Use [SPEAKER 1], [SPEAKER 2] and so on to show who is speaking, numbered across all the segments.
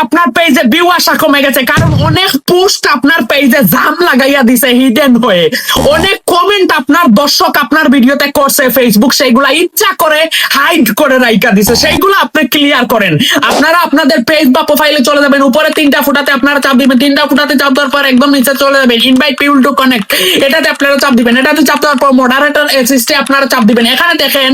[SPEAKER 1] আপনার পেজে ভিউ আসা কমে গেছে, কারণ অনেক পোস্ট আপনার পেজে জাম লাগাইয়া দিছে হিডেন হয়ে। অনেক কমেন্ট আপনার দর্শক আপনার ভিডিওতে করছে, ফেসবুক সেইগুলা ইচ্ছা করে হাইড করে রাইখা দিছে, সেইগুলো আপনি ক্লিয়ার করেন। আপনারা আপনাদের পেজ বা প্রোফাইলে চলে যাবেন, উপরে তিনটা ফুটাতে আপনারা চাপ দিবেন, তিনটা ফুটাতে চাপ দেওয়ার পর একদম নিচে চলে যাবেন ইনভাইট পিপল টু কানেক্ট, এটাতে আপনারা চাপ দিবেন। এটাতে চাপ দেওয়ার পর মডারেটর অ্যাসিস্টে আপনারা চাপ দিবেন। এখানে দেখেন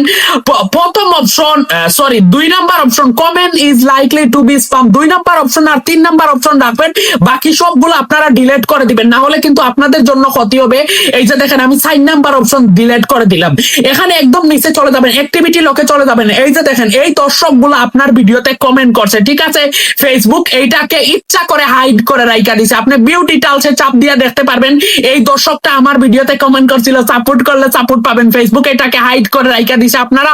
[SPEAKER 1] প্রথম option, sorry 2 number option, comment is likely to be spam, 2 number option আর 3 নাম্বার অপশন রাখবেন। বাকি সবগুলো আপনারা ডিলিট করে দিবেন, না হলে কিন্তু আপনাদের জন্য ক্ষতি হবে। এই যে দেখেন আমি 4 নাম্বার অপশন ডিলিট করে দিলাম। এখানে একদম নিচে চলে যাবেন, অ্যাক্টিভিটি লকে চলে যাবেন। এই যে দেখেন এই দর্শকগুলো আপনার ভিডিওতে কমেন্ট করছে, ঠিক আছে। ফেসবুক এইটাকে ইচ্ছা করে হাইড করে রাইখা দিছে। আপনি ভিউ ডিটেইলসে চাপ দিয়ে দেখতে পারবেন এই দর্শকটা আমার ভিডিওতে কমেন্ট করছিল, সাপোর্ট করলে সাপোর্ট পাবেন। ফেসবুক এটাকে হাইড করে রাইখা দিছে। আপনারা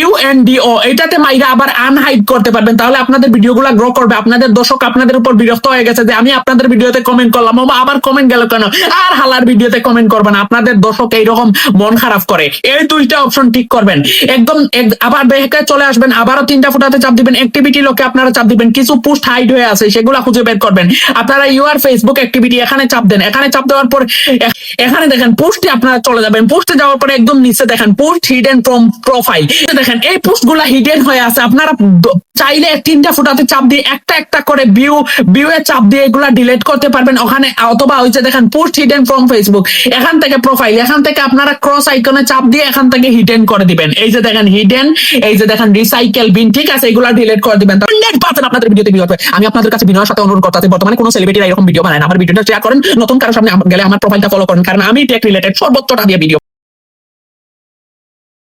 [SPEAKER 1] ইউএনডিও এটাতে মাইরা আবার আনহাইড করতে পারবেন, তাহলে আপনাদের ভিডিওগুলো গ্রো করবে। আপনাদের দর্শক আপনাদের উপর বিরক্ত হয়ে গেছে যে আমি আপনাদের ভিডিওতে কমেন্ট করলাম, আবার কমেন্ট গেল কেন, আর হালার ভিডিওতে কমেন্ট করবেন। আপনাদের দর্শক এইরকম মন খারাপ করে। এই 2টা অপশন ঠিক করবেন। একদম আবার ব্যাকে চলে আসবেন, আবারও 3টা ফুটাতে চাপ দিবেন, অ্যাক্টিভিটি লকে আপনারা চাপ দিবেন। কিছু পোস্ট হাইড হয়ে আছে সেগুলো খুঁজে বের করবেন। আপনারা ইউআর ফেসবুক অ্যাক্টিভিটি এখানে চাপ দেন। এখানে চাপ দেওয়ার পর এখানে দেখেন পোস্টে আপনারা চলে যাবেন। পোস্টে যাওয়ার পরে একদম নিচে দেখেন পোস্ট হিডেন ফ্রম প্রোফাইল, দেখেন এই পোস্টগুলো হিডেন হয়ে আছে। আপনারা চাইলে 3টা ফুটাতে চাপ দিয়ে একটা একটা করে ভিউ এ চাপ দিয়ে এগুলা ডিলিট করতে পারবেন ওখানে, অথবা ওই যে দেখেন পোস্ট হিডেন ফ্রম ফেসবুক, এখান থেকে প্রোফাইল, এখান থেকে আপনারা ক্রস আইকনে চাপ দিয়ে এখান থেকে হিডেন করে দিবেন। এই যে দেখেন হিডেন, এই যে দেখেন রিসাইকেল বিন, ঠিক আছে, এগুলা ডিলিট করে দিবেন। 100% আপনাদের ভিডিওতে ভিউ আসবে। আমি আপনাদের কাছে বিনয়ের সাথে অনুরোধ করতে আছি, বর্তমানে কোনো সেলিব্রিটিরা এরকম ভিডিও বানায় না, আমার ভিডিওটা শেয়ার করেন, নতুন কারোর সামনে গেলে আমার প্রোফাইলটা ফলো করেন, কারণ আমি টেক রিলেটেড সর্বোচ্চটা দিয়ে ভিডিও